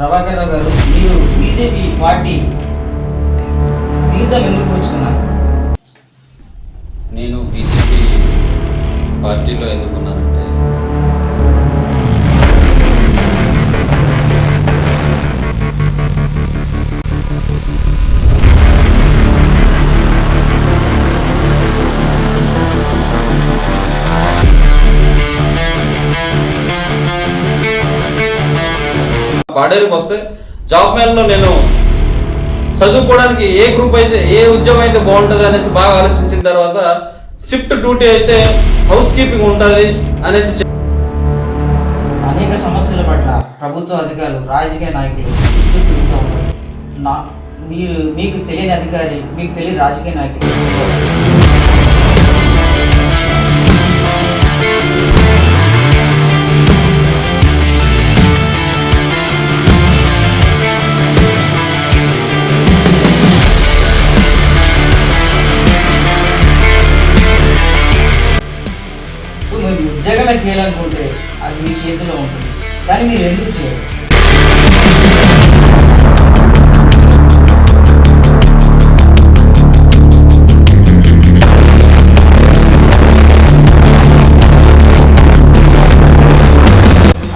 ప్రభాకర్ రావు గారు, మీరు BJP party తీర్థం ఎందుకు పుచ్చుకున్నారు? నేను బీజేపీ పార్టీలో ఎందుకున్నానంటే పాడేరుకు వస్తే జాబ్ మేళలో నేను చదువుకోవడానికి ఏ గ్రూప్ అయితే ఏ ఉద్యోగం అయితే బాగుంటుంది అనేసి బాగా ఆలోచించిన తర్వాత షిఫ్ట్ డ్యూటీ అయితే హౌస్ కీపింగ్ ఉంటుంది అనేసి అనేక సమస్యల పట్ల ప్రభుత్వ అధికారులు, రాజకీయ నాయకులు చుట్టూ తిరుగుతూ ఉంటారు. మీకు తెలియని అధికారి, మీకు తెలియని రాజకీయ నాయకులు ఉద్యోగమే చేయాలనుకుంటే అది మీ చేతిలో ఉంటుంది, కానీ మీరు ఎందుకు చేయరు?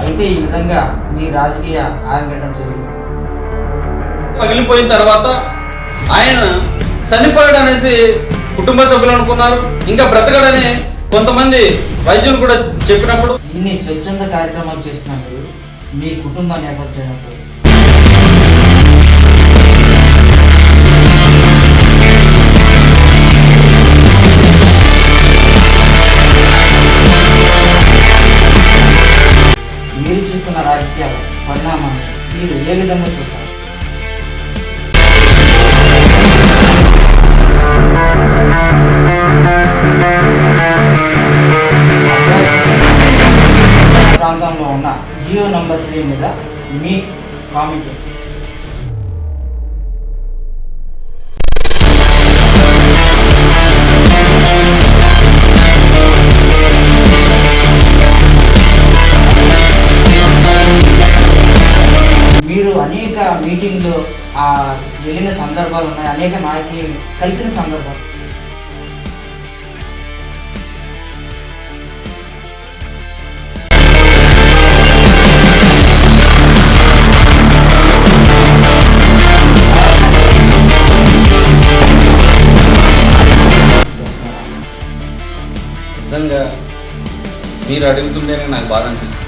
అయితే ఈ విధంగా మీ రాజకీయ ఆరంగడం జరిగింది. పగిలిపోయిన తర్వాత ఆయన చనిపోయాడు అనేసి కుటుంబ సభ్యులు అనుకున్నారు. ఇంకా బ్రతకడని కొంతమంది వైద్యులు కూడా చెప్పినప్పుడు ఇన్ని స్వచ్ఛంద కార్యక్రమాలు చేస్తున్నప్పుడు మీ కుటుంబ నేపథ్యం మీరు చూస్తున్న రాజకీయ పరిణామాన్ని మీరు ఏ విధంగా చూస్తారు? ప్రాంతంలో ఉన్న జియో నంబర్ 3 మీద మీ కామెంట్. మీరు అనేక మీటింగ్లో వెళ్ళిన సందర్భాలు ఉన్నాయి, అనేక నాయకులు కలిసిన సందర్భాలు. నిజంగా మీరు అడుగుతుంటేనే నాకు బాధ అనిపిస్తుంది.